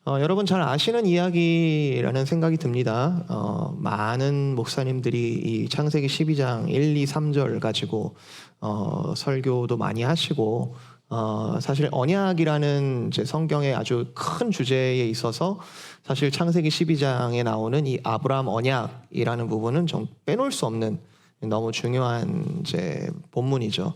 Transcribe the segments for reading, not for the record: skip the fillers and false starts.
여러분 잘 아시는 이야기라는 생각이 듭니다. 많은 목사님들이 이 창세기 12장 1, 2, 3절 가지고 설교도 많이 하시고 사실 언약이라는 이제 성경의 아주 큰 주제에 있어서 사실 창세기 12장에 나오는 이 아브라함 언약이라는 부분은 좀 빼놓을 수 없는 너무 중요한 이제 본문이죠.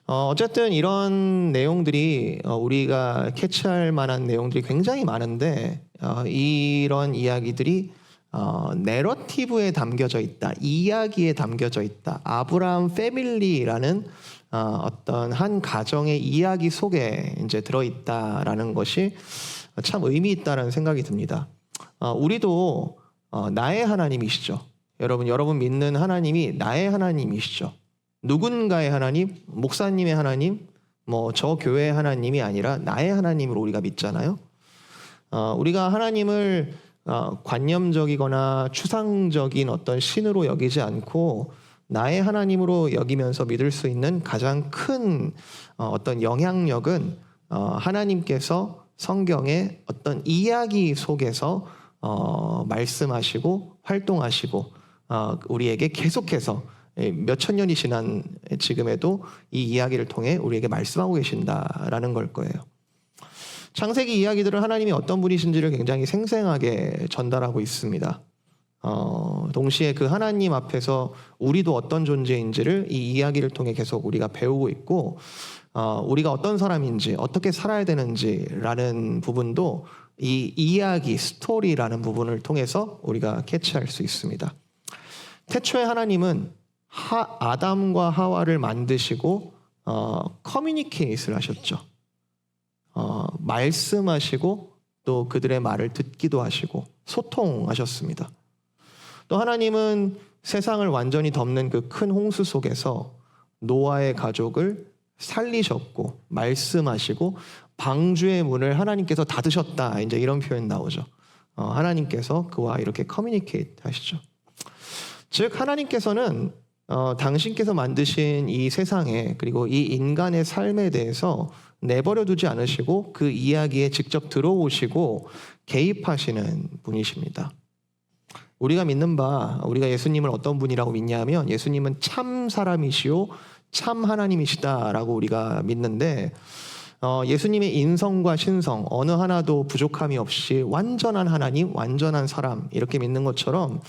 어쨌든 이런 내용들이 우리가 캐치할 만한 내용들이 굉장히 많은데 이런 이야기들이 내러티브에 담겨져 있다, 이야기에 담겨져 있다. 아브라함 패밀리라는 어떤 한 가정의 이야기 속에 이제 들어있다라는 것이 참 의미 있다라는 생각이 듭니다. 우리도 나의 하나님이시죠. 여러분 믿는 하나님이 나의 하나님이시죠. 누군가의 하나님, 목사님의 하나님, 저 교회의 하나님이 아니라 나의 하나님으로 우리가 믿잖아요. 우리가 하나님을 관념적이거나 추상적인 어떤 신으로 여기지 않고 나의 하나님으로 여기면서 믿을 수 있는 가장 큰 어떤 영향력은 하나님께서 성경의 어떤 이야기 속에서 말씀하시고 활동하시고 우리에게 계속해서 몇천 년이 지난 지금에도 이 이야기를 통해 우리에게 말씀하고 계신다라는 걸 거예요. 창세기 이야기들은 하나님이 어떤 분이신지를 굉장히 생생하게 전달하고 있습니다. 동시에 그 하나님 앞에서 우리도 어떤 존재인지를 이 이야기를 통해 계속 우리가 배우고 있고 우리가 어떤 사람인지 어떻게 살아야 되는지라는 부분도 이 이야기, 스토리라는 부분을 통해서 우리가 캐치할 수 있습니다. 태초에 하나님은 아담과 하와를 만드시고 커뮤니케이트를 하셨죠. 말씀하시고 또 그들의 말을 듣기도 하시고 소통하셨습니다. 또 하나님은 세상을 완전히 덮는 그 큰 홍수 속에서 노아의 가족을 살리셨고 말씀하시고 방주의 문을 하나님께서 닫으셨다. 이제 이런 표현 나오죠. 하나님께서 그와 이렇게 커뮤니케이트 하시죠. 즉 하나님께서는 당신께서 만드신 이 세상에 그리고 이 인간의 삶에 대해서 내버려 두지 않으시고 그 이야기에 직접 들어오시고 개입하시는 분이십니다. 우리가 믿는 바, 우리가 예수님을 어떤 분이라고 믿냐면 예수님은 참 사람이시오 참 하나님이시다라고 우리가 믿는데 예수님의 인성과 신성 어느 하나도 부족함이 없이 완전한 하나님, 완전한 사람 이렇게 믿는 것처럼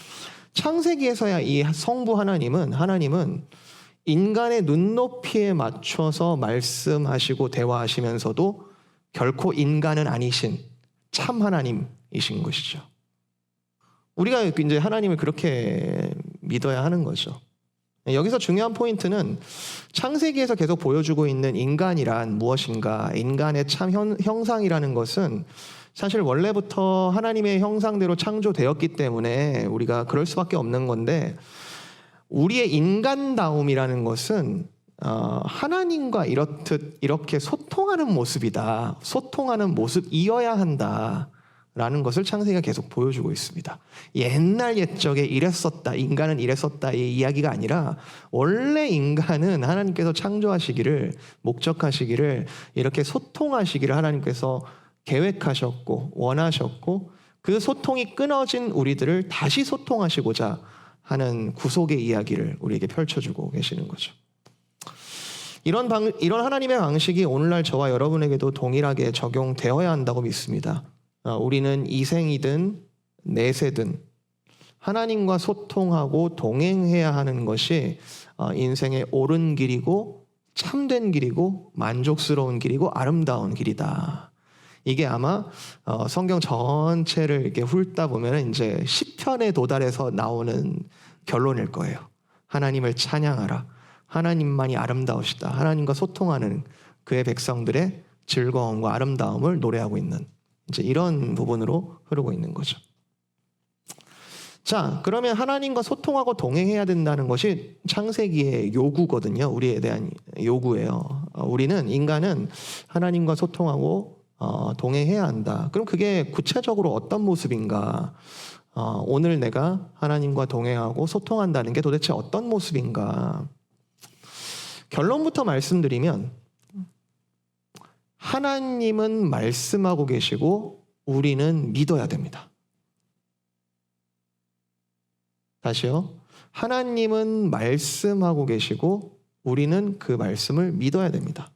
창세기에서야 이 성부 하나님은 인간의 눈높이에 맞춰서 말씀하시고 대화하시면서도 결코 인간은 아니신 참 하나님이신 것이죠. 우리가 이제 하나님을 그렇게 믿어야 하는 거죠. 여기서 중요한 포인트는 창세기에서 계속 보여주고 있는 인간이란 무엇인가, 인간의 참 형상이라는 것은 사실 원래부터 하나님의 형상대로 창조되었기 때문에 우리가 그럴 수밖에 없는 건데 우리의 인간다움이라는 것은 하나님과 이렇듯 이렇게 소통하는 모습이다. 소통하는 모습이어야 한다라는 것을 창세기가 계속 보여주고 있습니다. 옛날 옛적에 이랬었다. 인간은 이랬었다. 이 이야기가 아니라 원래 인간은 하나님께서 창조하시기를 목적하시기를 이렇게 소통하시기를 하나님께서 계획하셨고 원하셨고 그 소통이 끊어진 우리들을 다시 소통하시고자 하는 구속의 이야기를 우리에게 펼쳐주고 계시는 거죠. 이런 하나님의 방식이 오늘날 저와 여러분에게도 동일하게 적용되어야 한다고 믿습니다. 우리는 이생이든 내세든 하나님과 소통하고 동행해야 하는 것이 인생의 옳은 길이고 참된 길이고 만족스러운 길이고 아름다운 길이다. 이게 아마 성경 전체를 이렇게 훑다 보면 이제 시편에 도달해서 나오는 결론일 거예요. 하나님을 찬양하라. 하나님만이 아름다우시다. 하나님과 소통하는 그의 백성들의 즐거움과 아름다움을 노래하고 있는 이제 이런 부분으로 흐르고 있는 거죠. 자, 그러면 하나님과 소통하고 동행해야 된다는 것이 창세기의 요구거든요. 우리에 대한 요구예요. 인간은 하나님과 소통하고 동행해야 한다. 그럼 그게 구체적으로 어떤 모습인가? 오늘 내가 하나님과 동행하고 소통한다는 게 도대체 어떤 모습인가? 결론부터 말씀드리면 하나님은 말씀하고 계시고 우리는 믿어야 됩니다. 다시요. 하나님은 말씀하고 계시고 우리는 그 말씀을 믿어야 됩니다.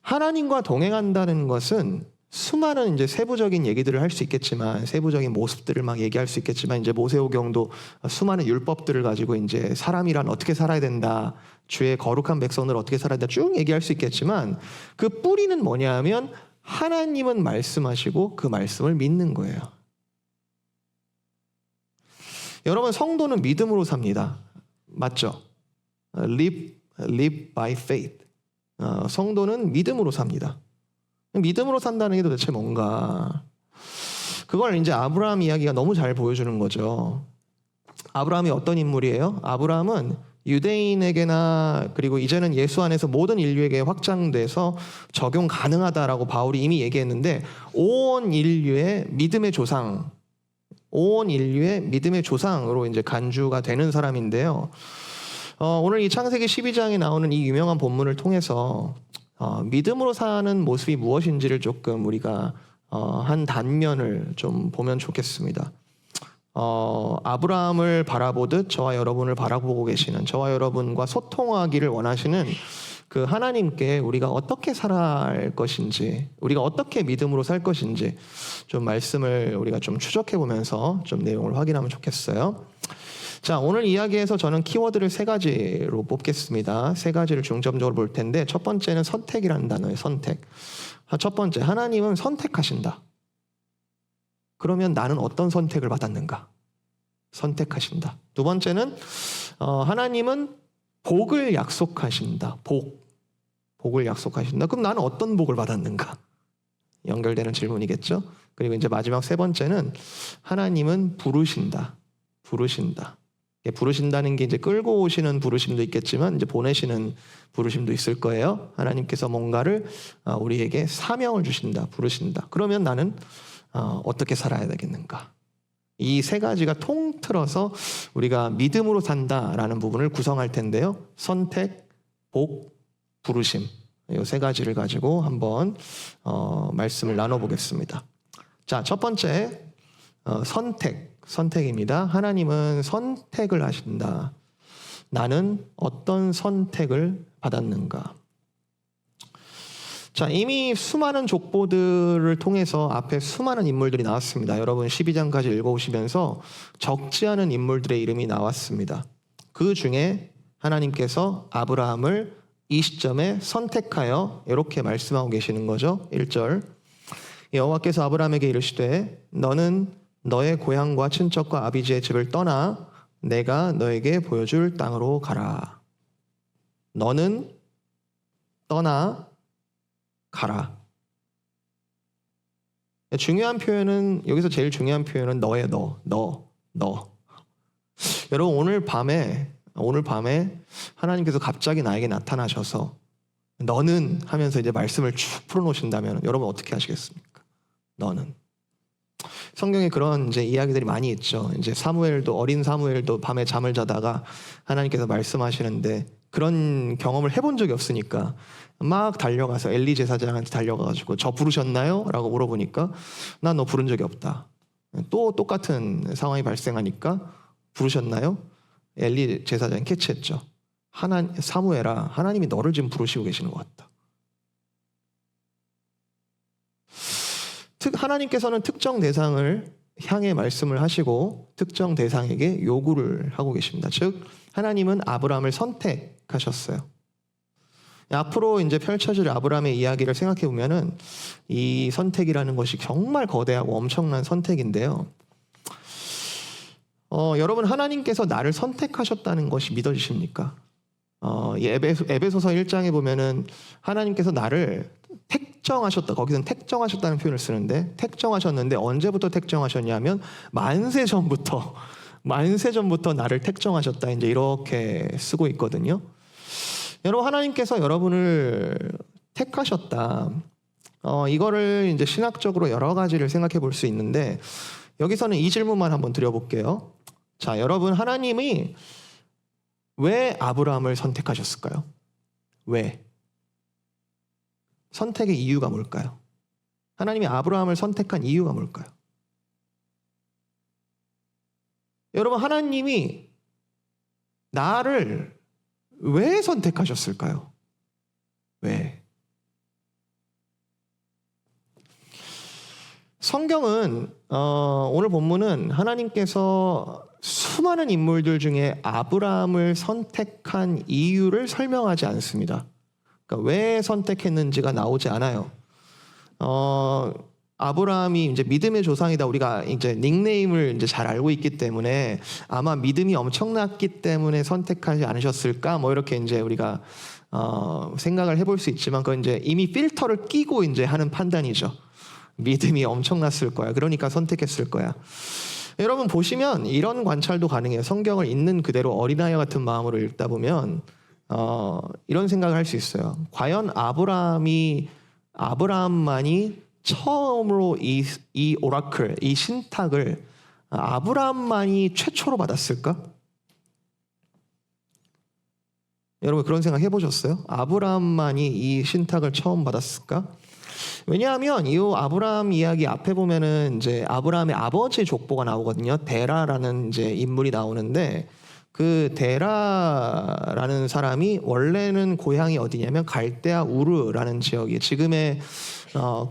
하나님과 동행한다는 것은 수많은 이제 세부적인 얘기들을 할 수 있겠지만, 세부적인 모습들을 막 얘기할 수 있겠지만, 이제 모세오경도 수많은 율법들을 가지고 이제 사람이란 어떻게 살아야 된다, 주의 거룩한 백성들 어떻게 살아야 된다 쭉 얘기할 수 있겠지만, 그 뿌리는 뭐냐 하면 하나님은 말씀하시고 그 말씀을 믿는 거예요. 여러분, 성도는 믿음으로 삽니다. 맞죠? Live by faith. 성도는 믿음으로 삽니다. 믿음으로 산다는 게 도대체 뭔가? 그걸 이제 아브라함 이야기가 너무 잘 보여주는 거죠. 아브라함이 어떤 인물이에요? 아브라함은 유대인에게나 그리고 이제는 예수 안에서 모든 인류에게 확장돼서 적용 가능하다라고 바울이 이미 얘기했는데, 온 인류의 믿음의 조상, 온 인류의 믿음의 조상으로 이제 간주가 되는 사람인데요. 오늘 이 창세기 12장에 나오는 이 유명한 본문을 통해서 믿음으로 사는 모습이 무엇인지를 조금 우리가 한 단면을 좀 보면 좋겠습니다. 아브라함을 바라보듯 저와 여러분을 바라보고 계시는, 저와 여러분과 소통하기를 원하시는 그 하나님께 우리가 어떻게 살아갈 것인지, 우리가 어떻게 믿음으로 살 것인지 좀 말씀을 우리가 좀 추적해 보면서 좀 내용을 확인하면 좋겠어요. 자, 오늘 이야기에서 저는 키워드를 3가지로 뽑겠습니다. 3가지를 중점적으로 볼 텐데, 첫 번째는 선택이라는 단어예요. 선택. 첫 번째, 하나님은 선택하신다. 그러면 나는 어떤 선택을 받았는가? 선택하신다. 두 번째는 하나님은 복을 약속하신다. 복을 약속하신다. 그럼 나는 어떤 복을 받았는가? 연결되는 질문이겠죠? 그리고 이제 마지막 3번째는 하나님은 부르신다. 부르신다는 게 이제 끌고 오시는 부르심도 있겠지만 이제 보내시는 부르심도 있을 거예요. 하나님께서 뭔가를 우리에게 사명을 주신다, 부르신다. 그러면 나는 어떻게 살아야 되겠는가? 이 3가지가 통틀어서 우리가 믿음으로 산다라는 부분을 구성할 텐데요. 선택, 복, 부르심, 이 3가지를 가지고 한번 말씀을 나눠보겠습니다. 자, 첫 번째 선택입니다. 하나님은 선택을 하신다. 나는 어떤 선택을 받았는가? 자, 이미 수많은 족보들을 통해서 앞에 수많은 인물들이 나왔습니다. 여러분 12장까지 읽어오시면서 적지 않은 인물들의 이름이 나왔습니다. 그 중에 하나님께서 아브라함을 이 시점에 선택하여 이렇게 말씀하고 계시는 거죠. 1절, 여호와께서 아브라함에게 이르시되 너는 너의 고향과 친척과 아비지의 집을 떠나 내가 너에게 보여줄 땅으로 가라. 너는 떠나 가라. 중요한 표현은, 여기서 제일 중요한 표현은 너의 너. 여러분, 오늘 밤에 하나님께서 갑자기 나에게 나타나셔서 너는 하면서 이제 말씀을 쭉 풀어놓으신다면 여러분 어떻게 하시겠습니까? 너는. 성경에 그런 이제 이야기들이 많이 있죠. 이제 어린 사무엘도 밤에 잠을 자다가 하나님께서 말씀하시는데 그런 경험을 해본 적이 없으니까 막 달려가서 엘리 제사장한테 달려가가지고 저 부르셨나요? 라고 물어보니까 난 너 부른 적이 없다. 또 똑같은 상황이 발생하니까 부르셨나요? 엘리 제사장이 캐치했죠. 사무엘아, 하나님이 너를 지금 부르시고 계시는 것 같다. 하나님께서는 특정 대상을 향해 말씀을 하시고 특정 대상에게 요구를 하고 계십니다. 즉 하나님은 아브라함을 선택하셨어요. 앞으로 이제 펼쳐질 아브라함의 이야기를 생각해 보면은 이 선택이라는 것이 정말 거대하고 엄청난 선택인데요. 여러분, 하나님께서 나를 선택하셨다는 것이 믿어지십니까? 에베소서 1장에 보면은 하나님께서 나를 택정하셨다. 거기서는 택정하셨다는 표현을 쓰는데, 택정하셨는데 언제부터 택정하셨냐면 만세 전부터 나를 택정하셨다. 이제 이렇게 쓰고 있거든요. 여러분, 하나님께서 여러분을 택하셨다. 이거를 이제 신학적으로 여러 가지를 생각해 볼 수 있는데, 여기서는 이 질문만 한번 드려볼게요. 자, 여러분, 하나님이 왜 아브라함을 선택하셨을까요? 왜? 선택의 이유가 뭘까요? 하나님이 아브라함을 선택한 이유가 뭘까요? 여러분, 하나님이 나를 왜 선택하셨을까요? 왜? 성경은 오늘 본문은 하나님께서 수많은 인물들 중에 아브라함을 선택한 이유를 설명하지 않습니다. 그러니까 왜 선택했는지가 나오지 않아요. 아브라함이 이제 믿음의 조상이다, 우리가 이제 닉네임을 이제 잘 알고 있기 때문에 아마 믿음이 엄청났기 때문에 선택하지 않으셨을까, 뭐 이렇게 이제 우리가 생각을 해볼 수 있지만, 그건 이제 이미 필터를 끼고 이제 하는 판단이죠. 믿음이 엄청났을 거야, 그러니까 선택했을 거야. 여러분 보시면 이런 관찰도 가능해요. 성경을 있는 그대로 어린아이 같은 마음으로 읽다 보면 이런 생각을 할 수 있어요. 과연 아브라함만이 처음으로 이 오라클, 이 신탁을 아브라함만이 최초로 받았을까? 여러분 그런 생각 해보셨어요? 아브라함만이 이 신탁을 처음 받았을까? 왜냐하면 이 아브라함 이야기 앞에 보면은 이제 아브라함의 아버지 족보가 나오거든요. 데라라는 이제 인물이 나오는데, 그 데라라는 사람이 원래는 고향이 어디냐면 갈대아 우르라는 지역이, 지금의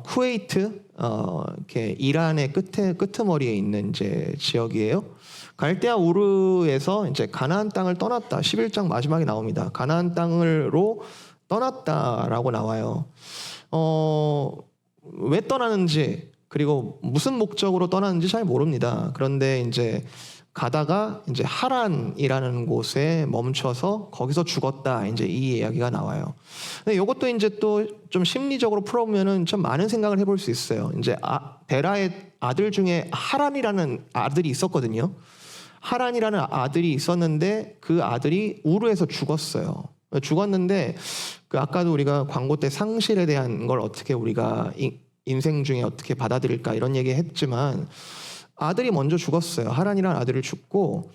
쿠웨이트, 이렇게 이란의 끄트머리에 있는 이제 지역이에요. 갈대아 우르에서 이제 가나안 땅을 떠났다. 11장 마지막에 나옵니다. 가나안 땅으로 떠났다라고 나와요. 왜 떠나는지, 그리고 무슨 목적으로 떠나는지 잘 모릅니다. 그런데 이제 가다가 이제 하란이라는 곳에 멈춰서 거기서 죽었다, 이제 이 이야기가 나와요. 근데 이것도 이제 또 좀 심리적으로 풀어보면은 좀 많은 생각을 해볼 수 있어요. 이제 데라의 아들 중에 하란이라는 아들이 있었거든요. 하란이라는 아들이 있었는데 그 아들이 우르에서 죽었어요. 죽었는데 그 아까도 우리가 광고 때 상실에 대한 걸 어떻게 우리가 인생 중에 어떻게 받아들일까 이런 얘기 했지만, 아들이 먼저 죽었어요. 하란이라는 아들을 죽고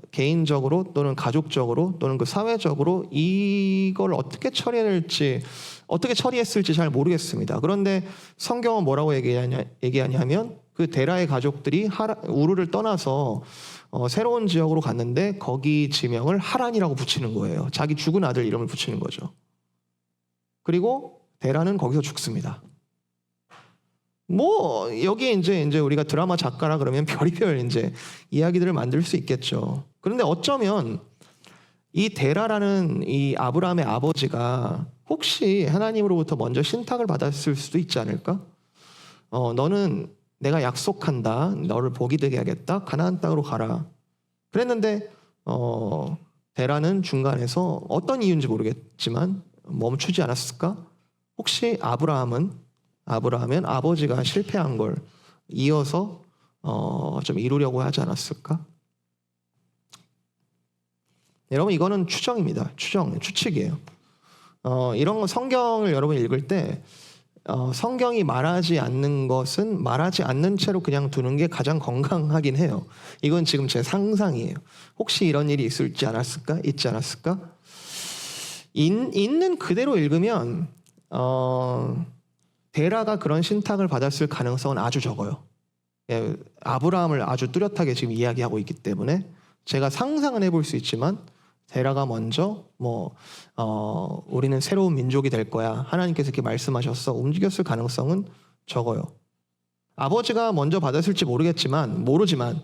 개인적으로 또는 가족적으로 또는 그 사회적으로 이걸 어떻게 처리할지, 어떻게 처리했을지 잘 모르겠습니다. 그런데 성경은 뭐라고 얘기하냐면 그 데라의 가족들이 우르를 떠나서 새로운 지역으로 갔는데 거기 지명을 하란이라고 붙이는 거예요. 자기 죽은 아들 이름을 붙이는 거죠. 그리고 데라는 거기서 죽습니다. 뭐 여기에 이제 우리가 드라마 작가라 그러면 별의별 이제 이야기들을 만들 수 있겠죠. 그런데 어쩌면 이 데라라는 이 아브라함의 아버지가 혹시 하나님으로부터 먼저 신탁을 받았을 수도 있지 않을까? 너는 내가 약속한다, 너를 복이 되게 하겠다, 가나안 땅으로 가라. 그랬는데 데라는 중간에서 어떤 이유인지 모르겠지만 멈추지 않았을까? 혹시 아브라함은 아버지가 실패한 걸 이어서 좀 이루려고 하지 않았을까? 여러분 이거는 추정입니다. 추측이에요. 이런 거 성경을 여러분 읽을 때 성경이 말하지 않는 것은 말하지 않는 채로 그냥 두는 게 가장 건강하긴 해요. 이건 지금 제 상상이에요. 혹시 이런 일이 있지 않았을까? 있는 그대로 읽으면 데라가 그런 신탁을 받았을 가능성은 아주 적어요. 아브라함을 아주 뚜렷하게 지금 이야기하고 있기 때문에 제가 상상은 해볼 수 있지만, 데라가 먼저 우리는 새로운 민족이 될 거야, 하나님께서 이렇게 말씀하셔서 움직였을 가능성은 적어요. 아버지가 먼저 받았을지 모르지만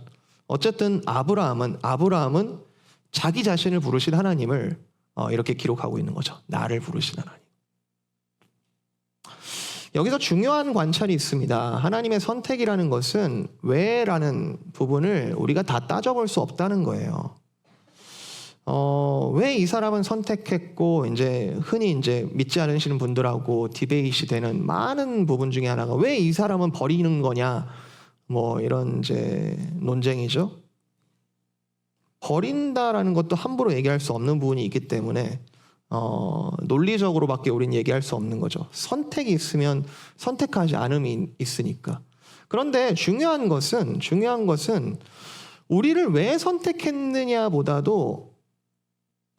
어쨌든 아브라함은 자기 자신을 부르신 하나님을 이렇게 기록하고 있는 거죠. 나를 부르신 하나님. 여기서 중요한 관찰이 있습니다. 하나님의 선택이라는 것은 왜라는 부분을 우리가 다 따져볼 수 없다는 거예요. 왜 이 사람은 선택했고, 이제 흔히 이제 믿지 않으시는 분들하고 디베이트 되는 많은 부분 중에 하나가 왜 이 사람은 버리는 거냐, 뭐 이런 이제 논쟁이죠. 버린다라는 것도 함부로 얘기할 수 없는 부분이 있기 때문에 논리적으로밖에 우리는 얘기할 수 없는 거죠. 선택이 있으면 선택하지 않음이 있으니까. 그런데 중요한 것은 우리를 왜 선택했느냐보다도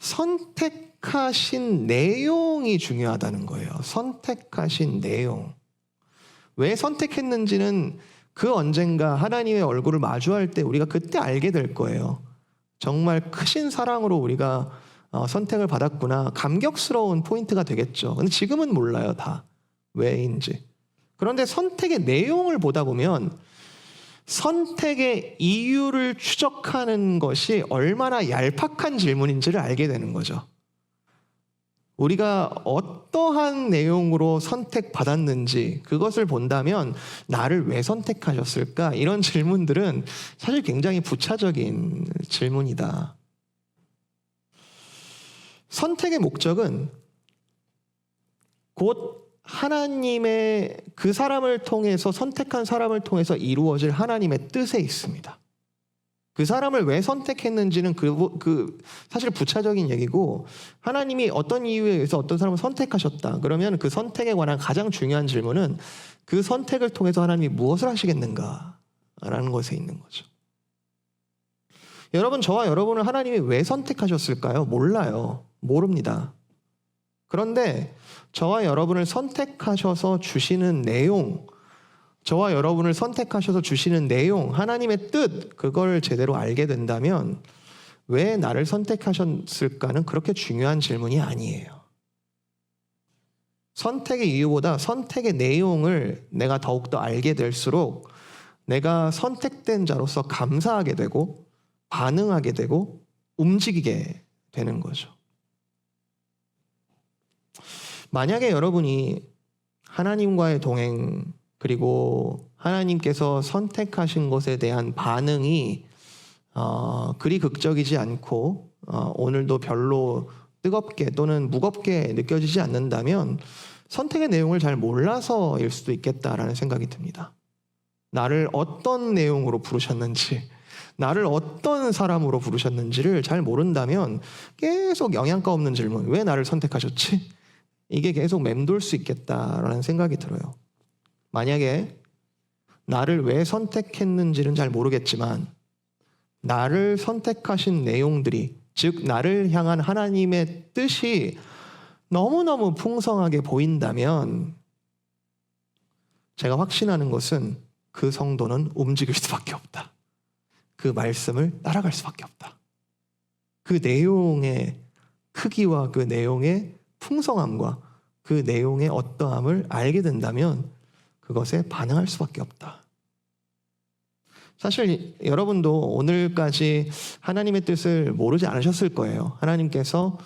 선택하신 내용이 중요하다는 거예요. 선택하신 내용. 왜 선택했는지는 그 언젠가 하나님의 얼굴을 마주할 때 우리가 그때 알게 될 거예요. 정말 크신 사랑으로 우리가 선택을 받았구나. 감격스러운 포인트가 되겠죠. 근데 지금은 몰라요, 다. 왜인지. 그런데 선택의 내용을 보다 보면 선택의 이유를 추적하는 것이 얼마나 얄팍한 질문인지를 알게 되는 거죠. 우리가 어떠한 내용으로 선택받았는지 그것을 본다면 나를 왜 선택하셨을까? 이런 질문들은 사실 굉장히 부차적인 질문이다. 선택의 목적은 곧 하나님의 그 사람을 통해서 선택한 사람을 통해서 이루어질 하나님의 뜻에 있습니다. 그 사람을 왜 선택했는지는 사실 부차적인 얘기고 하나님이 어떤 이유에 의해서 어떤 사람을 선택하셨다. 그러면 그 선택에 관한 가장 중요한 질문은 그 선택을 통해서 하나님이 무엇을 하시겠는가라는 것에 있는 거죠. 여러분, 저와 여러분을 하나님이 왜 선택하셨을까요? 몰라요. 모릅니다. 그런데 저와 여러분을 선택하셔서 주시는 내용, 저와 여러분을 선택하셔서 주시는 내용, 하나님의 뜻, 그걸 제대로 알게 된다면 왜 나를 선택하셨을까는 그렇게 중요한 질문이 아니에요. 선택의 이유보다 선택의 내용을 내가 더욱더 알게 될수록 내가 선택된 자로서 감사하게 되고 반응하게 되고 움직이게 되는 거죠. 만약에 여러분이 하나님과의 동행 그리고 하나님께서 선택하신 것에 대한 반응이 그리 극적이지 않고 오늘도 별로 뜨겁게 또는 무겁게 느껴지지 않는다면 선택의 내용을 잘 몰라서일 수도 있겠다라는 생각이 듭니다. 나를 어떤 내용으로 부르셨는지, 나를 어떤 사람으로 부르셨는지를 잘 모른다면 계속 영양가 없는 질문, 왜 나를 선택하셨지? 이게 계속 맴돌 수 있겠다라는 생각이 들어요. 만약에 나를 왜 선택했는지는 잘 모르겠지만 나를 선택하신 내용들이, 즉 나를 향한 하나님의 뜻이 너무너무 풍성하게 보인다면 제가 확신하는 것은 그 성도는 움직일 수밖에 없다. 그 말씀을 따라갈 수밖에 없다. 그 내용의 크기와 그 내용의 풍성함과 그 내용의 어떠함을 알게 된다면 그것에 반응할 수밖에 없다. 사실 여러분도 오늘까지 하나님의 뜻을 모르지 않으셨을 거예요. 하나님께서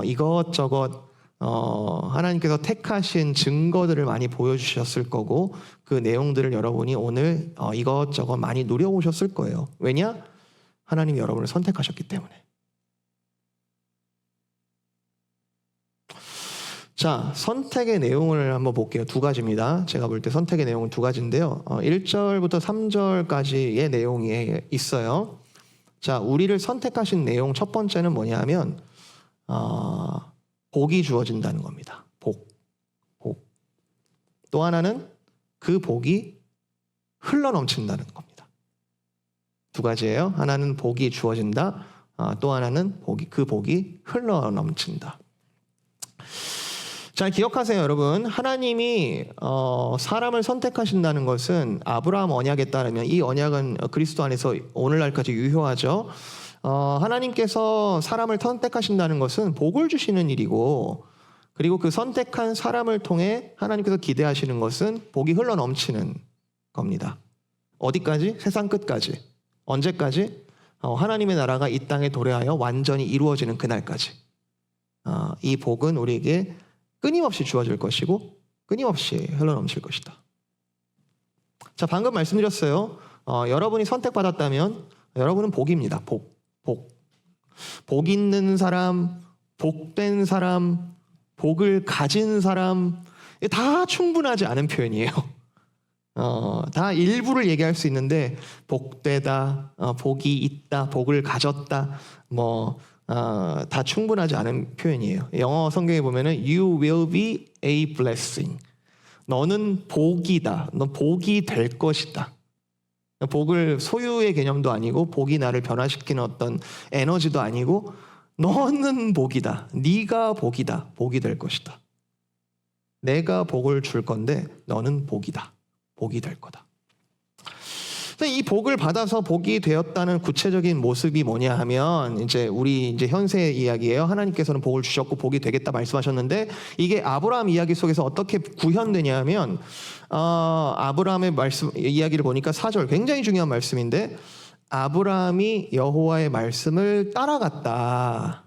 이것저것 하나님께서 택하신 증거들을 많이 보여주셨을 거고 그 내용들을 여러분이 오늘 이것저것 많이 누려보셨을 거예요. 왜냐? 하나님이 여러분을 선택하셨기 때문에. 자, 선택의 내용을 한번 볼게요. 두 가지입니다. 제가 볼 때 선택의 내용은 두 가지인데요. 1절부터 3절까지의 내용이 있어요. 자, 우리를 선택하신 내용 첫 번째는 뭐냐 하면 복이 주어진다는 겁니다. 복. 또 하나는 그 복이 흘러넘친다는 겁니다. 두 가지예요. 하나는 복이 주어진다. 또 하나는 그 복이 흘러넘친다. 잘 기억하세요, 여러분. 하나님이 사람을 선택하신다는 것은 아브라함 언약에 따르면 이 언약은 그리스도 안에서 오늘날까지 유효하죠. 하나님께서 사람을 선택하신다는 것은 복을 주시는 일이고, 그리고 그 선택한 사람을 통해 하나님께서 기대하시는 것은 복이 흘러넘치는 겁니다. 어디까지? 세상 끝까지. 언제까지? 하나님의 나라가 이 땅에 도래하여 완전히 이루어지는 그날까지. 이 복은 우리에게 끊임없이 주어질 것이고 끊임없이 흘러넘칠 것이다. 자, 방금 말씀드렸어요. 여러분이 선택받았다면 여러분은 복입니다. 복 있는 사람, 복된 사람, 복을 가진 사람, 다 충분하지 않은 표현이에요. 다 일부를 얘기할 수 있는데 복되다, 복이 있다, 복을 가졌다, 다 충분하지 않은 표현이에요. 영어 성경에 보면은 You will be a blessing. 너는 복이다. 너 복이 될 것이다. 복을 소유의 개념도 아니고 복이 나를 변화시키는 어떤 에너지도 아니고 너는 복이다. 네가 복이다. 복이 될 것이다. 내가 복을 줄 건데 너는 복이다. 복이 될 거다. 이 복을 받아서 복이 되었다는 구체적인 모습이 뭐냐 하면 우리 현세 이야기예요. 하나님께서는 복을 주셨고 복이 되겠다 말씀하셨는데 이게 아브라함 이야기 속에서 어떻게 구현되냐 하면 아브라함의 말씀 이야기를 보니까 4절 굉장히 중요한 말씀인데 아브라함이 여호와의 말씀을 따라갔다.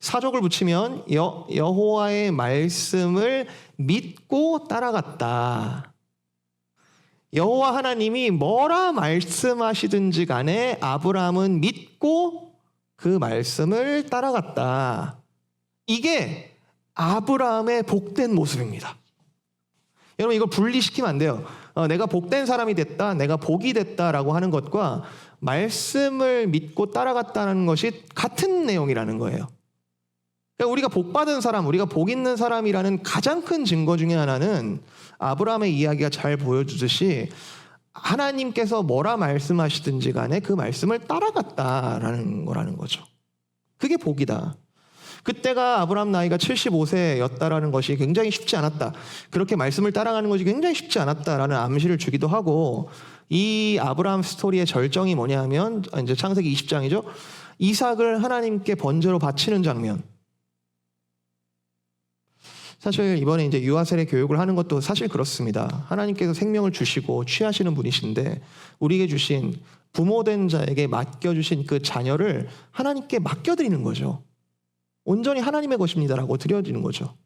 사족을 붙이면 여호와의 말씀을 믿고 따라갔다. 여호와 하나님이 뭐라 말씀하시든지 간에 아브라함은 믿고 그 말씀을 따라갔다. 이게 아브라함의 복된 모습입니다. 여러분 이걸 분리시키면 안 돼요. 내가 복된 사람이 됐다, 내가 복이 됐다라고 하는 것과 말씀을 믿고 따라갔다는 것이 같은 내용이라는 거예요. 그러니까 우리가 복받은 사람, 우리가 복 있는 사람이라는 가장 큰 증거 중에 하나는 아브라함의 이야기가 잘 보여주듯이 하나님께서 뭐라 말씀하시든지 간에 그 말씀을 따라갔다라는 거라는 거죠. 그게 복이다. 그때가 아브라함 나이가 75세였다라는 것이 굉장히 쉽지 않았다. 그렇게 말씀을 따라가는 것이 굉장히 쉽지 않았다라는 암시를 주기도 하고 이 아브라함 스토리의 절정이 뭐냐 하면 이제 창세기 20장이죠. 이삭을 하나님께 번제로 바치는 장면. 사실 이번에 이제 유아세례 교육을 하는 것도 사실 그렇습니다. 하나님께서 생명을 주시고 취하시는 분이신데 우리에게 주신 부모된 자에게 맡겨주신 그 자녀를 하나님께 맡겨드리는 거죠. 온전히 하나님의 것입니다라고 드려지는 거죠.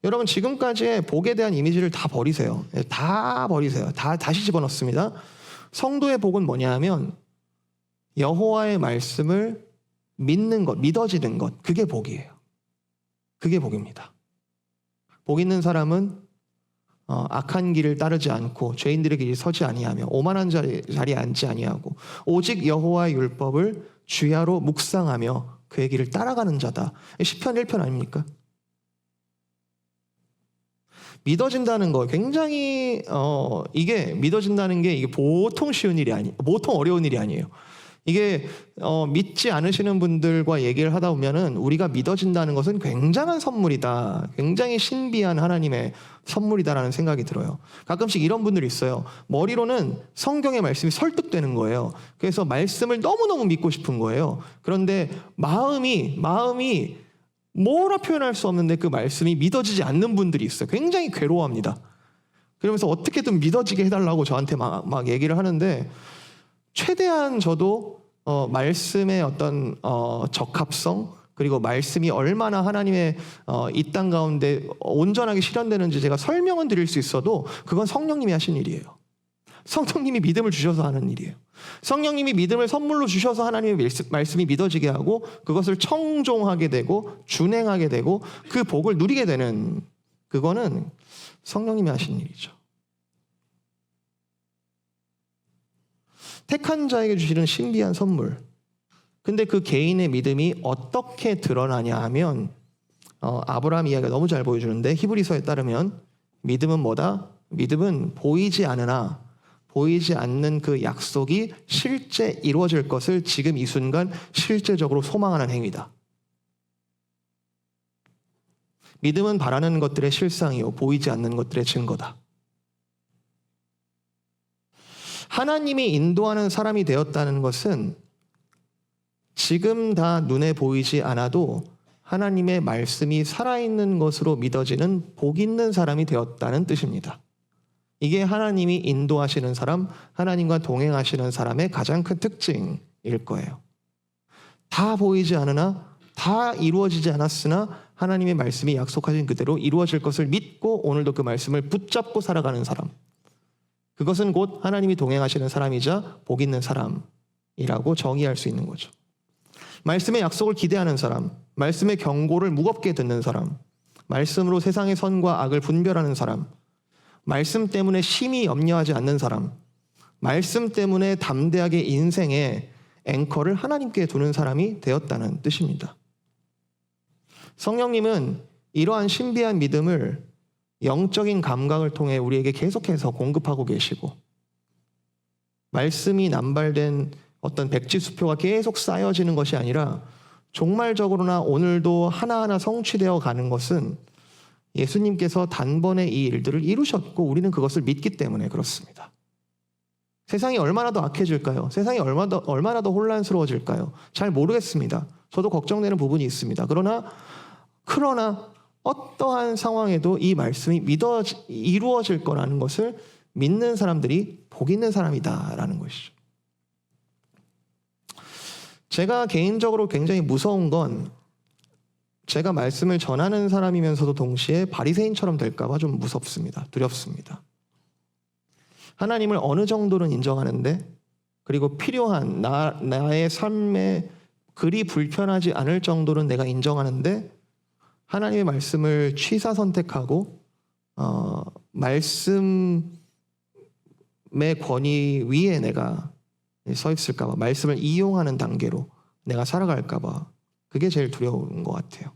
여러분 지금까지의 복에 대한 이미지를 다 버리세요. 다 버리세요. 다시 집어넣습니다. 성도의 복은 뭐냐 하면 여호와의 말씀을 믿는 것, 믿어지는 것, 그게 복이에요. 그게 복입니다. 복 있는 사람은 악한 길을 따르지 않고 죄인들의 길에 서지 아니하며 오만한 자리에 앉지 아니하고 오직 여호와의 율법을 주야로 묵상하며 그의 길을 따라가는 자다. 시편 1편 아닙니까? 믿어진다는 거 굉장히 이게 믿어진다는 게 이게 보통 쉬운 일이 아니, 보통 어려운 일이 아니에요. 이게 믿지 않으시는 분들과 얘기를 하다 보면은 우리가 믿어진다는 것은 굉장한 선물이다, 굉장히 신비한 하나님의 선물이다라는 생각이 들어요. 가끔씩 이런 분들이 있어요. 머리로는 성경의 말씀이 설득되는 거예요. 그래서 말씀을 너무너무 믿고 싶은 거예요. 그런데 마음이 뭐라 표현할 수 없는데 그 말씀이 믿어지지 않는 분들이 있어요. 굉장히 괴로워합니다. 그러면서 어떻게든 믿어지게 해달라고 저한테 막 얘기를 하는데 최대한 저도 말씀의 어떤 적합성 그리고 말씀이 얼마나 하나님의 이 땅 가운데 온전하게 실현되는지 제가 설명은 드릴 수 있어도 그건 성령님이 하신 일이에요. 성령님이 믿음을 주셔서 하는 일이에요. 성령님이 믿음을 선물로 주셔서 하나님의 말씀이 믿어지게 하고 그것을 청종하게 되고 준행하게 되고 그 복을 누리게 되는 그거는 성령님이 하신 일이죠. 택한 자에게 주시는 신비한 선물. 근데 그 개인의 믿음이 어떻게 드러나냐 하면 아브라함 이야기가 너무 잘 보여주는데 히브리서에 따르면 믿음은 뭐다? 믿음은 보이지 않으나 보이지 않는 그 약속이 실제 이루어질 것을 지금 이 순간 실제적으로 소망하는 행위다. 믿음은 바라는 것들의 실상이요 보이지 않는 것들의 증거다. 하나님이 인도하는 사람이 되었다는 것은 지금 다 눈에 보이지 않아도 하나님의 말씀이 살아있는 것으로 믿어지는 복 있는 사람이 되었다는 뜻입니다. 이게 하나님이 인도하시는 사람, 하나님과 동행하시는 사람의 가장 큰 특징일 거예요. 다 보이지 않으나 다 이루어지지 않았으나 하나님의 말씀이 약속하신 그대로 이루어질 것을 믿고 오늘도 그 말씀을 붙잡고 살아가는 사람. 그것은 곧 하나님이 동행하시는 사람이자 복 있는 사람이라고 정의할 수 있는 거죠. 말씀의 약속을 기대하는 사람, 말씀의 경고를 무겁게 듣는 사람, 말씀으로 세상의 선과 악을 분별하는 사람, 말씀 때문에 심히 염려하지 않는 사람, 말씀 때문에 담대하게 인생의 앵커를 하나님께 두는 사람이 되었다는 뜻입니다. 성령님은 이러한 신비한 믿음을 영적인 감각을 통해 우리에게 계속해서 공급하고 계시고 말씀이 남발된 어떤 백지수표가 계속 쌓여지는 것이 아니라 종말적으로나 오늘도 하나하나 성취되어 가는 것은 예수님께서 단번에 이 일들을 이루셨고 우리는 그것을 믿기 때문에 그렇습니다. 세상이 얼마나 더 악해질까요? 세상이 얼마나 더 혼란스러워질까요? 잘 모르겠습니다. 저도 걱정되는 부분이 있습니다. 그러나 어떠한 상황에도 이 말씀이 이루어질 거라는 것을 믿는 사람들이 복 있는 사람이다라는 것이죠. 제가 개인적으로 굉장히 무서운 건 제가 말씀을 전하는 사람이면서도 동시에 바리새인처럼 될까 봐 좀 무섭습니다. 두렵습니다. 하나님을 어느 정도는 인정하는데 그리고 필요한 나의 삶에 그리 불편하지 않을 정도는 내가 인정하는데 하나님의 말씀을 취사 선택하고 말씀의 권위 위에 내가 서 있을까 봐, 말씀을 이용하는 단계로 내가 살아갈까 봐 그게 제일 두려운 것 같아요.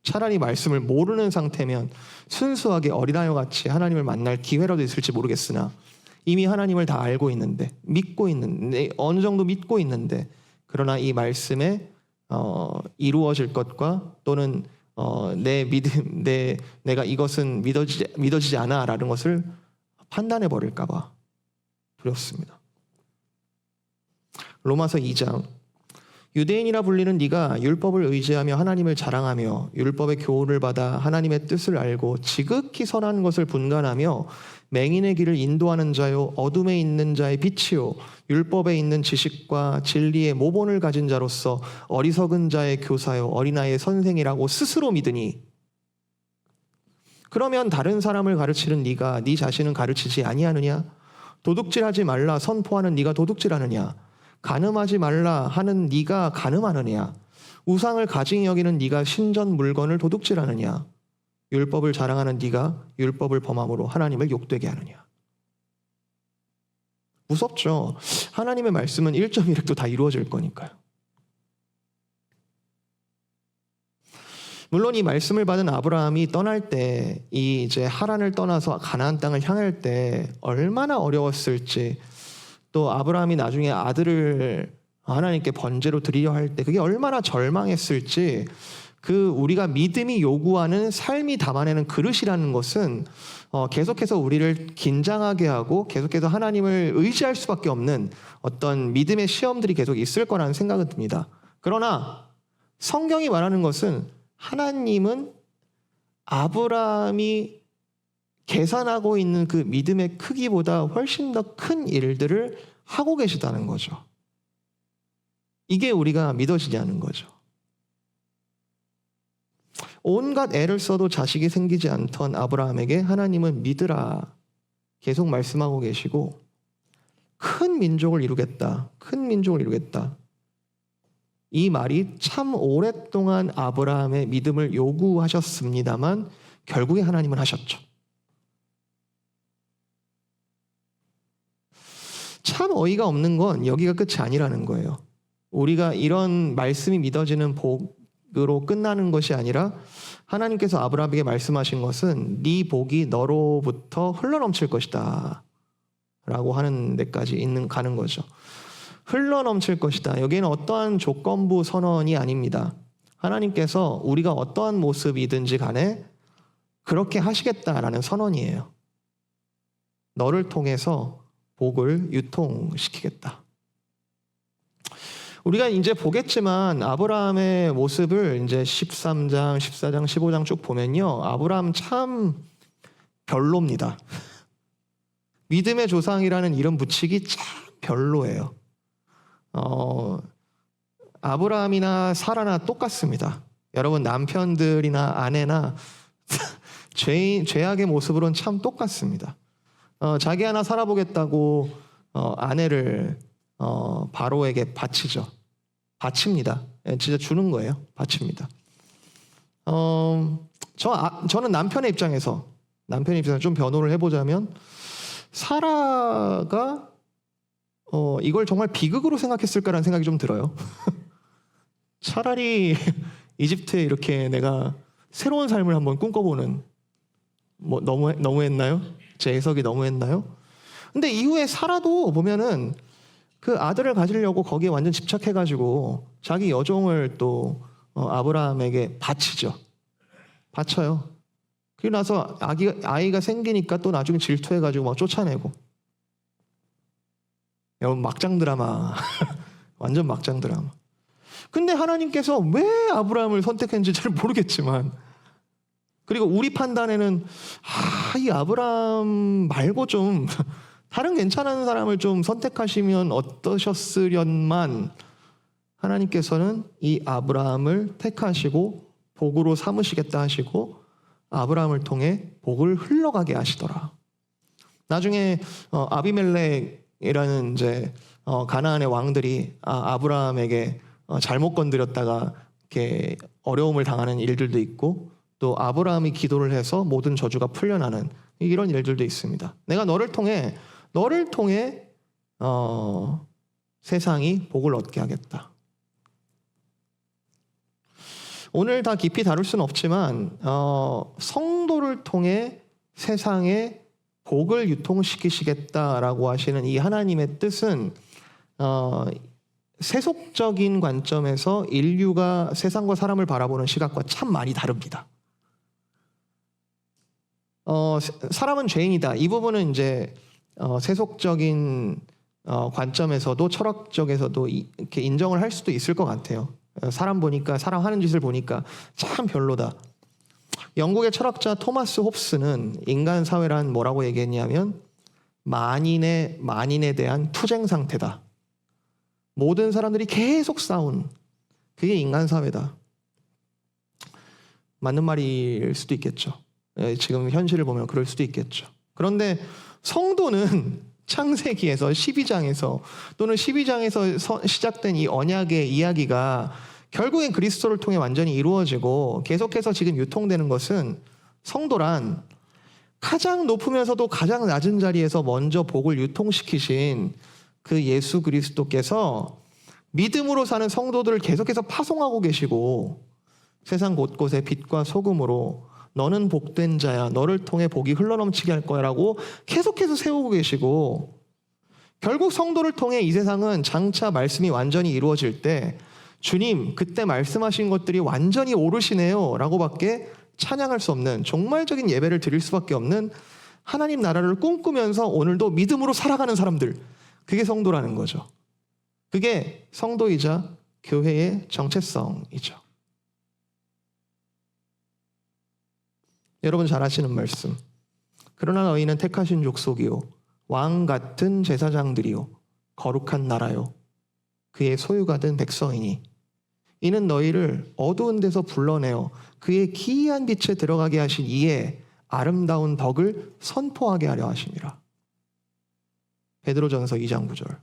차라리 말씀을 모르는 상태면 순수하게 어린아이와 같이 하나님을 만날 기회라도 있을지 모르겠으나 이미 하나님을 다 알고 있는데 믿고 있는데 어느 정도 믿고 있는데 그러나 이 말씀에 이루어질 것과 또는 내 믿음 내가 이것은 믿어지지 않아라는 것을 판단해 버릴까 봐 두렵습니다. 로마서 2장 유대인이라 불리는 네가 율법을 의지하며 하나님을 자랑하며 율법의 교훈을 받아 하나님의 뜻을 알고 지극히 선한 것을 분간하며 맹인의 길을 인도하는 자요 어둠에 있는 자의 빛이요 율법에 있는 지식과 진리의 모본을 가진 자로서 어리석은 자의 교사요 어린아이의 선생이라고 스스로 믿으니 그러면 다른 사람을 가르치는 네가 네 자신은 가르치지 아니하느냐? 도둑질하지 말라 선포하는 네가 도둑질하느냐? 간음하지 말라 하는 네가 간음하느냐? 우상을 가증히 여기는 네가 신전 물건을 도둑질하느냐? 율법을 자랑하는 네가 율법을 범함으로 하나님을 욕되게 하느냐? 무섭죠. 하나님의 말씀은 1.1획도 다 이루어질 거니까요. 물론 이 말씀을 받은 아브라함이 떠날 때 이제 하란을 떠나서 가나안 땅을 향할 때 얼마나 어려웠을지 또 아브라함이 나중에 아들을 하나님께 번제로 드리려 할 때 그게 얼마나 절망했을지 그 우리가 믿음이 요구하는 삶이 담아내는 그릇이라는 것은 계속해서 우리를 긴장하게 하고 계속해서 하나님을 의지할 수밖에 없는 어떤 믿음의 시험들이 계속 있을 거라는 생각은 듭니다. 그러나 성경이 말하는 것은 하나님은 아브라함이 계산하고 있는 그 믿음의 크기보다 훨씬 더 큰 일들을 하고 계시다는 거죠. 이게 우리가 믿어지냐는 거죠. 온갖 애를 써도 자식이 생기지 않던 아브라함에게 하나님은 믿으라 계속 말씀하고 계시고 큰 민족을 이루겠다. 큰 민족을 이루겠다. 이 말이 참 오랫동안 아브라함의 믿음을 요구하셨습니다만 결국에 하나님은 하셨죠. 참 어이가 없는 건 여기가 끝이 아니라는 거예요. 우리가 이런 말씀이 믿어지는 복으로 끝나는 것이 아니라 하나님께서 아브라함에게 말씀하신 것은 네 복이 너로부터 흘러넘칠 것이다 라고 하는 데까지 가는 거죠. 흘러넘칠 것이다. 여기에는 어떠한 조건부 선언이 아닙니다. 하나님께서 우리가 어떠한 모습이든지 간에 그렇게 하시겠다라는 선언이에요. 너를 통해서 복을 유통시키겠다. 우리가 이제 보겠지만 아브라함의 모습을 이제 13장, 14장, 15장 쭉 보면요. 아브라함 참 별로입니다. 믿음의 조상이라는 이름 붙이기 참 별로예요. 아브라함이나 사라나 똑같습니다. 여러분 남편들이나 아내나 죄악의 모습으로는 참 똑같습니다. 자기 하나 살아보겠다고 아내를 바로에게 바치죠. 바칩니다. 진짜 주는 거예요. 바칩니다. 저는 남편의 입장에서 좀 변호를 해보자면 사라가 이걸 정말 비극으로 생각했을까라는 생각이 좀 들어요. 차라리 이집트에 이렇게 내가 새로운 삶을 한번 꿈꿔보는 너무했나요? 제 해석이 너무했나요? 근데 이후에 사라도 보면은 그 아들을 가지려고 거기에 완전 집착해가지고 자기 여종을 또 아브라함에게 바치죠. 바쳐요. 그리고 나서 아이가 생기니까 또 나중에 질투해가지고 막 쫓아내고. 여러분, 막장 드라마. 완전 막장 드라마. 근데 하나님께서 왜 아브라함을 선택했는지 잘 모르겠지만, 그리고 우리 판단에는 이 아브라함 말고 좀 다른 괜찮은 사람을 좀 선택하시면 어떠셨으련만, 하나님께서는 이 아브라함을 택하시고 복으로 삼으시겠다 하시고 아브라함을 통해 복을 흘러가게 하시더라. 나중에 아비멜렉이라는 이제 가나안의 왕들이 아브라함에게 잘못 건드렸다가 이렇게 어려움을 당하는 일들도 있고, 또 아브라함이 기도를 해서 모든 저주가 풀려나는 이런 일들도 있습니다. 내가 너를 통해 세상이 복을 얻게 하겠다. 오늘 다 깊이 다룰 수는 없지만 성도를 통해 세상에 복을 유통시키시겠다라고 하시는 이 하나님의 뜻은 세속적인 관점에서 인류가 세상과 사람을 바라보는 시각과 참 많이 다릅니다. 사람은 죄인이다. 이 부분은 이제 세속적인 관점에서도 철학적에서도 이렇게 인정을 할 수도 있을 것 같아요. 사람 하는 짓을 보니까 참 별로다. 영국의 철학자 토마스 홉스는 인간 사회란 뭐라고 얘기했냐면 만인에 대한 투쟁 상태다. 모든 사람들이 계속 싸운 그게 인간 사회다. 맞는 말일 수도 있겠죠. 지금 현실을 보면 그럴 수도 있겠죠. 그런데 성도는 창세기에서 12장에서 또는 12장에서 시작된 이 언약의 이야기가 결국엔 그리스도를 통해 완전히 이루어지고 계속해서 지금 유통되는 것은, 성도란 가장 높으면서도 가장 낮은 자리에서 먼저 복을 유통시키신 그 예수 그리스도께서 믿음으로 사는 성도들을 계속해서 파송하고 계시고, 세상 곳곳에 빛과 소금으로 너는 복된 자야, 너를 통해 복이 흘러넘치게 할 거야 라고 계속해서 세우고 계시고, 결국 성도를 통해 이 세상은 장차 말씀이 완전히 이루어질 때 주님 그때 말씀하신 것들이 완전히 옳으시네요 라고 밖에 찬양할 수 없는, 종말적인 예배를 드릴 수밖에 없는 하나님 나라를 꿈꾸면서 오늘도 믿음으로 살아가는 사람들, 그게 성도라는 거죠. 그게 성도이자 교회의 정체성이죠. 여러분 잘 아시는 말씀. 그러나 너희는 택하신 족속이요 왕 같은 제사장들이요 거룩한 나라요 그의 소유가 된 백성이니 이는 너희를 어두운 데서 불러내어 그의 기이한 빛에 들어가게 하신 이에 아름다운 덕을 선포하게 하려 하심이라. 베드로전서 2장 9절.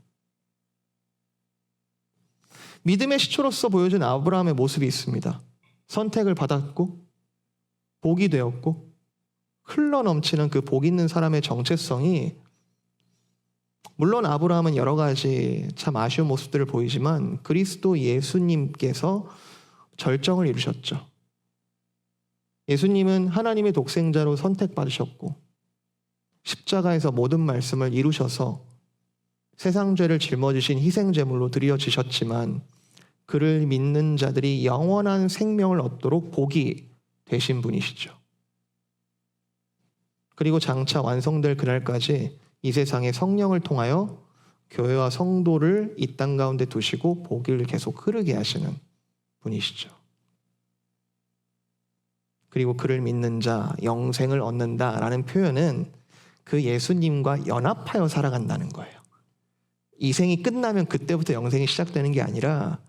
믿음의 시초로서 보여준 아브라함의 모습이 있습니다. 선택을 받았고 복이 되었고 흘러넘치는 그 복 있는 사람의 정체성이, 물론 아브라함은 여러 가지 참 아쉬운 모습들을 보이지만 그리스도 예수님께서 절정을 이루셨죠. 예수님은 하나님의 독생자로 선택받으셨고 십자가에서 모든 말씀을 이루셔서 세상 죄를 짊어지신 희생제물로 드려지셨지만 그를 믿는 자들이 영원한 생명을 얻도록 복이 되신 분이시죠. 그리고 장차 완성될 그날까지 이 세상에 성령을 통하여 교회와 성도를 이 땅 가운데 두시고 복을 계속 흐르게 하시는 분이시죠. 그리고 그를 믿는 자 영생을 얻는다라는 표현은 그 예수님과 연합하여 살아간다는 거예요. 이 생이 끝나면 그때부터 영생이 시작되는 게 아니라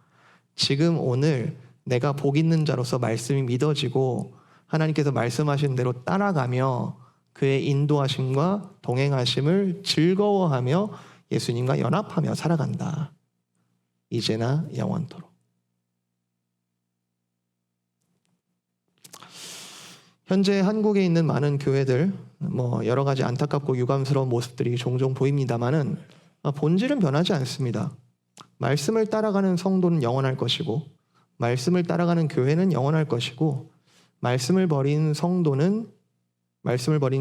지금 오늘 내가 복 있는 자로서 말씀이 믿어지고 하나님께서 말씀하신 대로 따라가며 그의 인도하심과 동행하심을 즐거워하며 예수님과 연합하며 살아간다. 이제나 영원토록. 현재 한국에 있는 많은 교회들 여러 가지 안타깝고 유감스러운 모습들이 종종 보입니다마는 본질은 변하지 않습니다. 말씀을 따라가는 성도는 영원할 것이고 말씀을 따라가는 교회는 영원할 것이고 말씀을 버린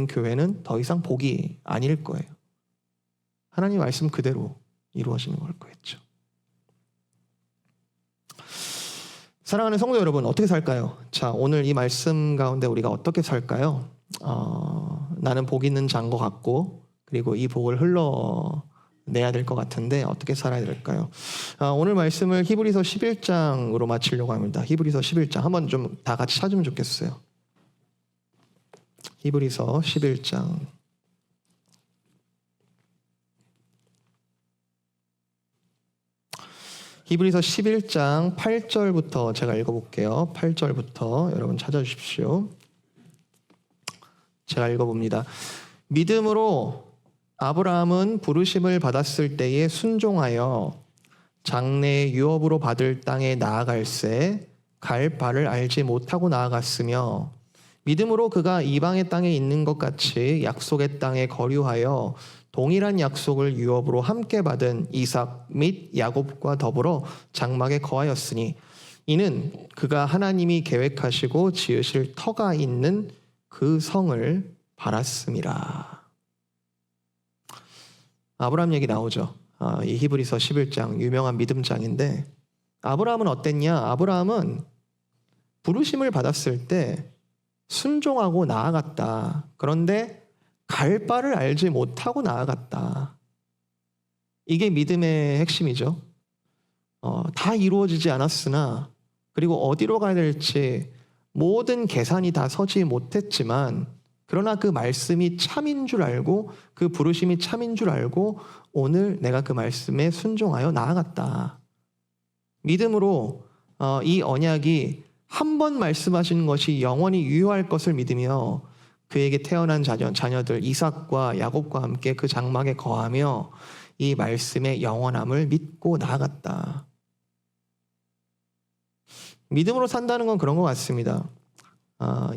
교회는 더 이상 복이 아닐 거예요. 하나님 말씀 그대로 이루어지는 걸 거겠죠. 사랑하는 성도 여러분, 어떻게 살까요? 자, 오늘 이 말씀 가운데 우리가 어떻게 살까요? 나는 복 있는 자인 것 같고, 그리고 이 복을 흘러내야 될 것 같은데 어떻게 살아야 될까요? 오늘 말씀을 히브리서 11장으로 마치려고 합니다. 히브리서 11장 한번 좀 다 같이 찾으면 좋겠어요. 히브리서 11장. 히브리서 11장 8절부터 제가 읽어볼게요. 8절부터 여러분 찾아주십시오. 제가 읽어봅니다. 믿음으로 아브라함은 부르심을 받았을 때에 순종하여 장래의 유업으로 받을 땅에 나아갈새 갈 바를 알지 못하고 나아갔으며 믿음으로 그가 이방의 땅에 있는 것 같이 약속의 땅에 거류하여 동일한 약속을 유업으로 함께 받은 이삭 및 야곱과 더불어 장막에 거하였으니 이는 그가 하나님이 계획하시고 지으실 터가 있는 그 성을 바랐음이라. 아브라함 얘기 나오죠. 이 히브리서 11장 유명한 믿음장인데 아브라함은 어땠냐? 아브라함은 부르심을 받았을 때 순종하고 나아갔다. 그런데 갈 바를 알지 못하고 나아갔다. 이게 믿음의 핵심이죠. 다 이루어지지 않았으나 그리고 어디로 가야 될지 모든 계산이 다 서지 못했지만 그러나 그 말씀이 참인 줄 알고 그 부르심이 참인 줄 알고 오늘 내가 그 말씀에 순종하여 나아갔다. 믿음으로 이 언약이 한 번 말씀하신 것이 영원히 유효할 것을 믿으며 그에게 태어난 자녀들 이삭과 야곱과 함께 그 장막에 거하며 이 말씀의 영원함을 믿고 나아갔다. 믿음으로 산다는 건 그런 것 같습니다.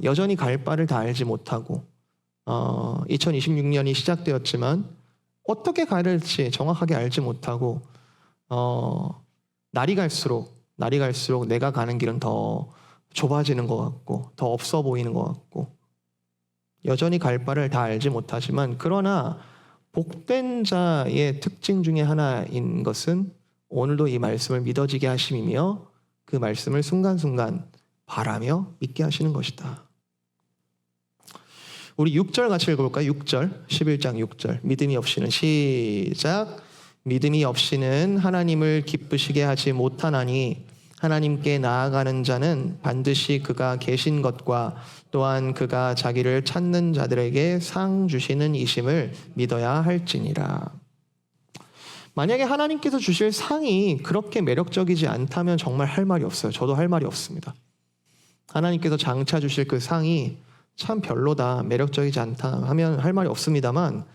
여전히 갈 바를 다 알지 못하고 2026년이 시작되었지만 어떻게 가야 될지 정확하게 알지 못하고 날이 갈수록 내가 가는 길은 더 좁아지는 것 같고 더 없어 보이는 것 같고 여전히 갈 바를 다 알지 못하지만 그러나 복된 자의 특징 중에 하나인 것은 오늘도 이 말씀을 믿어지게 하심이며 그 말씀을 순간순간 바라며 믿게 하시는 것이다. 우리 6절 같이 읽어볼까요? 6절 11장 6절 믿음이 없이는 시작. 믿음이 없이는 하나님을 기쁘시게 하지 못하나니 하나님께 나아가는 자는 반드시 그가 계신 것과 또한 그가 자기를 찾는 자들에게 상 주시는 이심을 믿어야 할지니라. 만약에 하나님께서 주실 상이 그렇게 매력적이지 않다면 정말 할 말이 없어요. 저도 할 말이 없습니다. 하나님께서 장차 주실 그 상이 참 별로다, 매력적이지 않다 하면 할 말이 없습니다만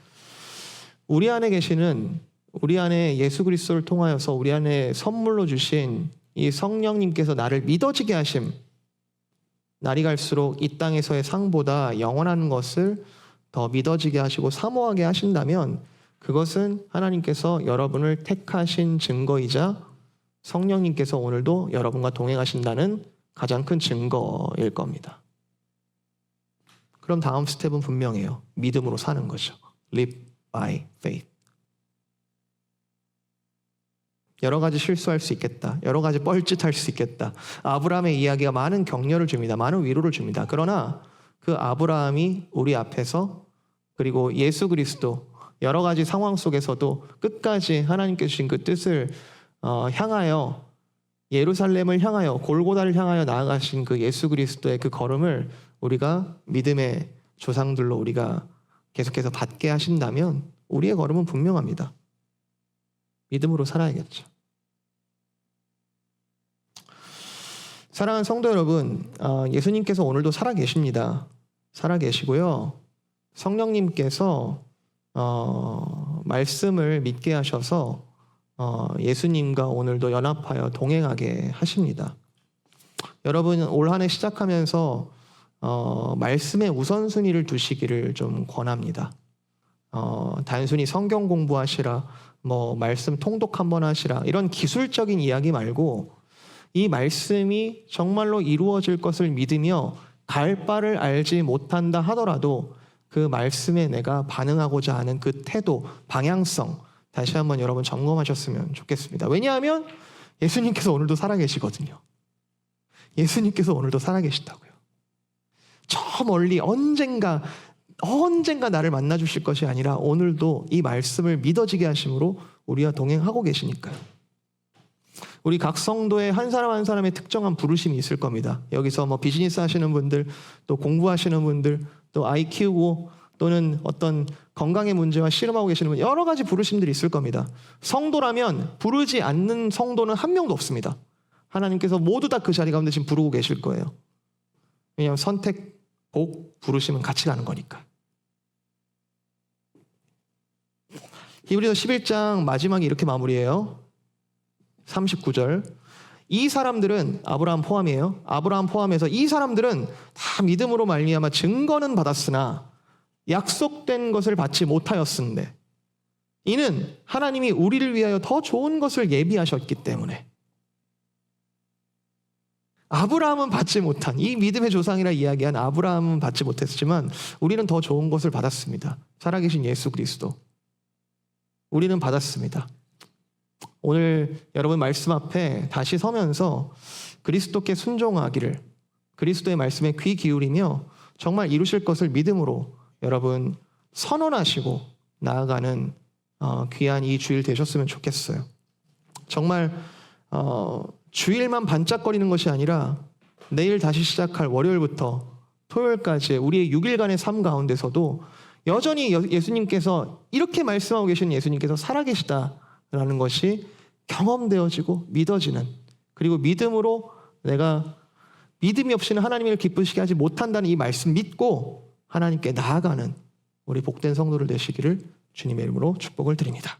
우리 안에 계시는 우리 안에 예수 그리스도를 통하여서 우리 안에 선물로 주신 이 성령님께서 나를 믿어지게 하심, 날이 갈수록 이 땅에서의 상보다 영원한 것을 더 믿어지게 하시고 사모하게 하신다면 그것은 하나님께서 여러분을 택하신 증거이자 성령님께서 오늘도 여러분과 동행하신다는 가장 큰 증거일 겁니다. 그럼 다음 스텝은 분명해요. 믿음으로 사는 거죠. Live by faith. 여러 가지 실수할 수 있겠다. 여러 가지 뻘짓할 수 있겠다. 아브라함의 이야기가 많은 격려를 줍니다. 많은 위로를 줍니다. 그러나 그 아브라함이 우리 앞에서 그리고 예수 그리스도 여러 가지 상황 속에서도 끝까지 하나님께 주신 그 뜻을 향하여 예루살렘을 향하여 골고다를 향하여 나아가신 그 예수 그리스도의 그 걸음을 우리가 믿음의 조상들로 우리가 계속해서 받게 하신다면 우리의 걸음은 분명합니다. 믿음으로 살아야겠죠. 사랑하는 성도 여러분, 예수님께서 오늘도 살아계십니다. 살아계시고요. 성령님께서 말씀을 믿게 하셔서 예수님과 오늘도 연합하여 동행하게 하십니다. 여러분 올 한 해 시작하면서 말씀의 우선순위를 두시기를 좀 권합니다. 단순히 성경 공부하시라, 말씀 통독 한번 하시라 이런 기술적인 이야기 말고 이 말씀이 정말로 이루어질 것을 믿으며 갈 바를 알지 못한다 하더라도 그 말씀에 내가 반응하고자 하는 그 태도, 방향성 다시 한번 여러분 점검하셨으면 좋겠습니다. 왜냐하면 예수님께서 오늘도 살아계시거든요. 예수님께서 오늘도 살아계시다고요. 저 멀리 언젠가 나를 만나 주실 것이 아니라 오늘도 이 말씀을 믿어지게 하심으로 우리와 동행하고 계시니까요. 우리 각 성도의 한 사람 한 사람의 특정한 부르심이 있을 겁니다. 여기서 뭐 비즈니스 하시는 분들, 또 공부하시는 분들, 또 아이 키우고 또는 어떤 건강의 문제와 씨름하고 계시는 분, 여러 가지 부르심들이 있을 겁니다. 성도라면 부르지 않는 성도는 한 명도 없습니다. 하나님께서 모두 다 그 자리 가운데 지금 부르고 계실 거예요. 왜냐하면 선택, 복, 부르심은 같이 가는 거니까. 히브리서 11장 마지막에 이렇게 마무리해요. 39절. 이 사람들은, 아브라함 포함이에요. 아브라함 포함해서 이 사람들은 다 믿음으로 말미암아 증거는 받았으나 약속된 것을 받지 못하였은데 이는 하나님이 우리를 위하여 더 좋은 것을 예비하셨기 때문에. 아브라함은 받지 못한, 이 믿음의 조상이라 이야기한 아브라함은 받지 못했지만 우리는 더 좋은 것을 받았습니다. 살아계신 예수 그리스도. 우리는 받았습니다. 오늘 여러분 말씀 앞에 다시 서면서 그리스도께 순종하기를, 그리스도의 말씀에 귀 기울이며 정말 이루실 것을 믿음으로 여러분 선언하시고 나아가는 귀한 이 주일 되셨으면 좋겠어요. 정말 주일만 반짝거리는 것이 아니라 내일 다시 시작할 월요일부터 토요일까지 우리의 6일간의 삶 가운데서도 여전히 예수님께서 이렇게 말씀하고 계신 예수님께서 살아계시다라는 것이 경험되어지고 믿어지는, 그리고 믿음으로 내가 믿음이 없이는 하나님을 기쁘시게 하지 못한다는 이 말씀 믿고 하나님께 나아가는 우리 복된 성도를 되시기를 주님의 이름으로 축복을 드립니다.